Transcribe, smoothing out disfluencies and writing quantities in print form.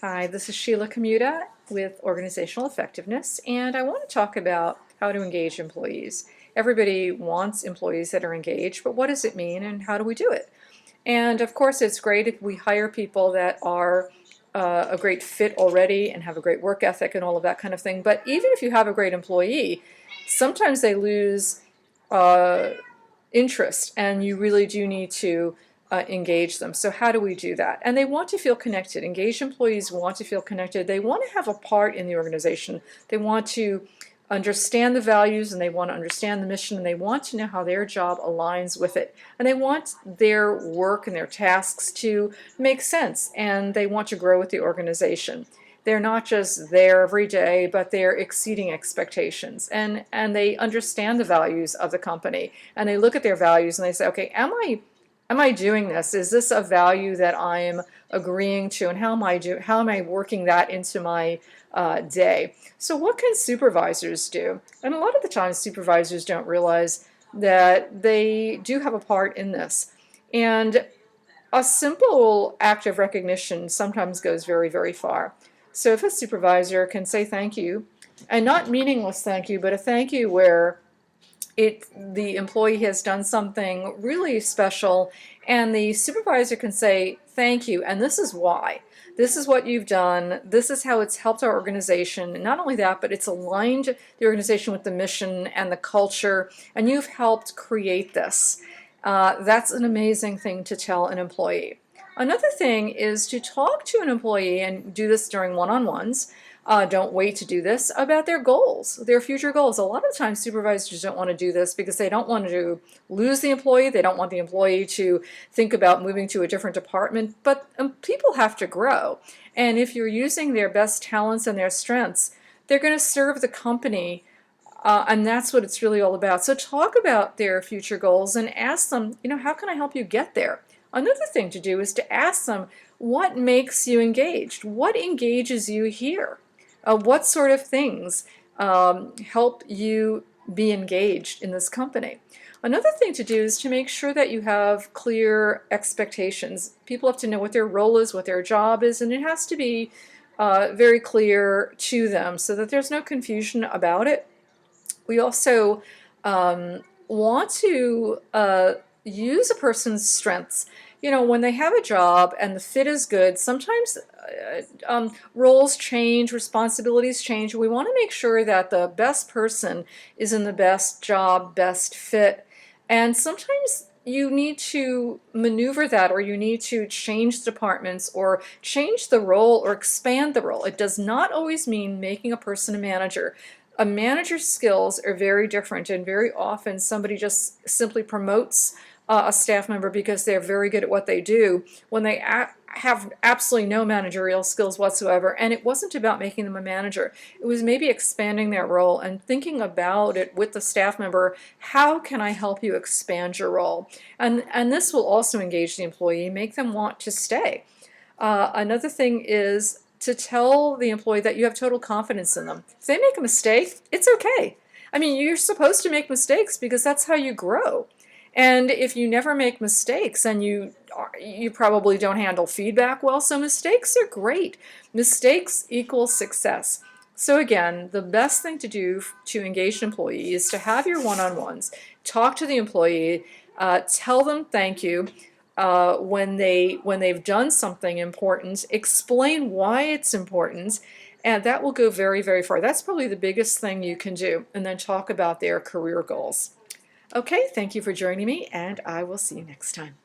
Hi, this is Sheila Kamuda with Organizational Effectiveness, and I want to talk about how to engage employees. Everybody wants employees that are engaged, but what does it mean and how do we do it? And of course, it's great if we hire people that are a great fit already and have a great work ethic and all of that kind of thing. But even if you have a great employee, sometimes they lose uh, interest, and you really do need to engage them. So how do we do that? And they want to feel connected. Engaged employees want to feel connected. They want to have a part in the organization. They want to understand the values, and they want to understand the mission, and they want to know how their job aligns with it. And they want their work and their tasks to make sense, and they want to grow with the organization. They're not just there every day, but they're exceeding expectations. And they understand the values of the company. And they look at their values and they say, okay, am I doing this? Is this a value that I'm agreeing to? And how am I working that into my day? So what can supervisors do? And a lot of the times supervisors don't realize that they do have a part in this. And a simple act of recognition sometimes goes very, very far. So if a supervisor can say thank you, and not meaningless thank you, but a thank you where the employee has done something really special, and the supervisor can say thank you, and this is why. This is what you've done. This is how it's helped our organization. And not only that, but it's aligned the organization with the mission and the culture, and you've helped create this. That's an amazing thing to tell an employee. Another thing is to talk to an employee, and do this during one-on-ones. Don't wait to do this, about their goals, their future goals. A lot of times supervisors don't want to do this because they don't want to lose the employee. They don't want the employee to think about moving to a different department. But people have to grow. And if you're using their best talents and their strengths, they're going to serve the company. And that's what it's really all about. So talk about their future goals and ask them, how can I help you get there? Another thing to do is to ask them, what makes you engaged? What engages you here? What sort of things help you be engaged in this company? Another thing to do is to make sure that you have clear expectations. People have to know what their role is, what their job is, and it has to be very clear to them so that there's no confusion about it. We also want to use a person's strengths. When they have a job and the fit is good, sometimes roles change, responsibilities change. We want to make sure that the best person is in the best job, best fit. And sometimes you need to maneuver that, or you need to change departments, or change the role, or expand the role. It does not always mean making a person a manager. A manager's skills are very different, and very often somebody just simply promotes a staff member because they're very good at what they do when they have absolutely no managerial skills whatsoever. And it wasn't about making them a manager. It was maybe expanding their role and thinking about it with the staff member. How can I help you expand your role? And this will also engage the employee, make them want to stay. Another thing is to tell the employee that you have total confidence in them. If they make a mistake, it's okay. I mean, you're supposed to make mistakes because that's how you grow. And if you never make mistakes, and you probably don't handle feedback well, so mistakes are great. Mistakes equal success. So again, the best thing to do to engage an employee is to have your one-on-ones, talk to the employee, tell them thank you when they've done something important, explain why it's important, and that will go very, very far. That's probably the biggest thing you can do, and then talk about their career goals. Okay, thank you for joining me, and I will see you next time.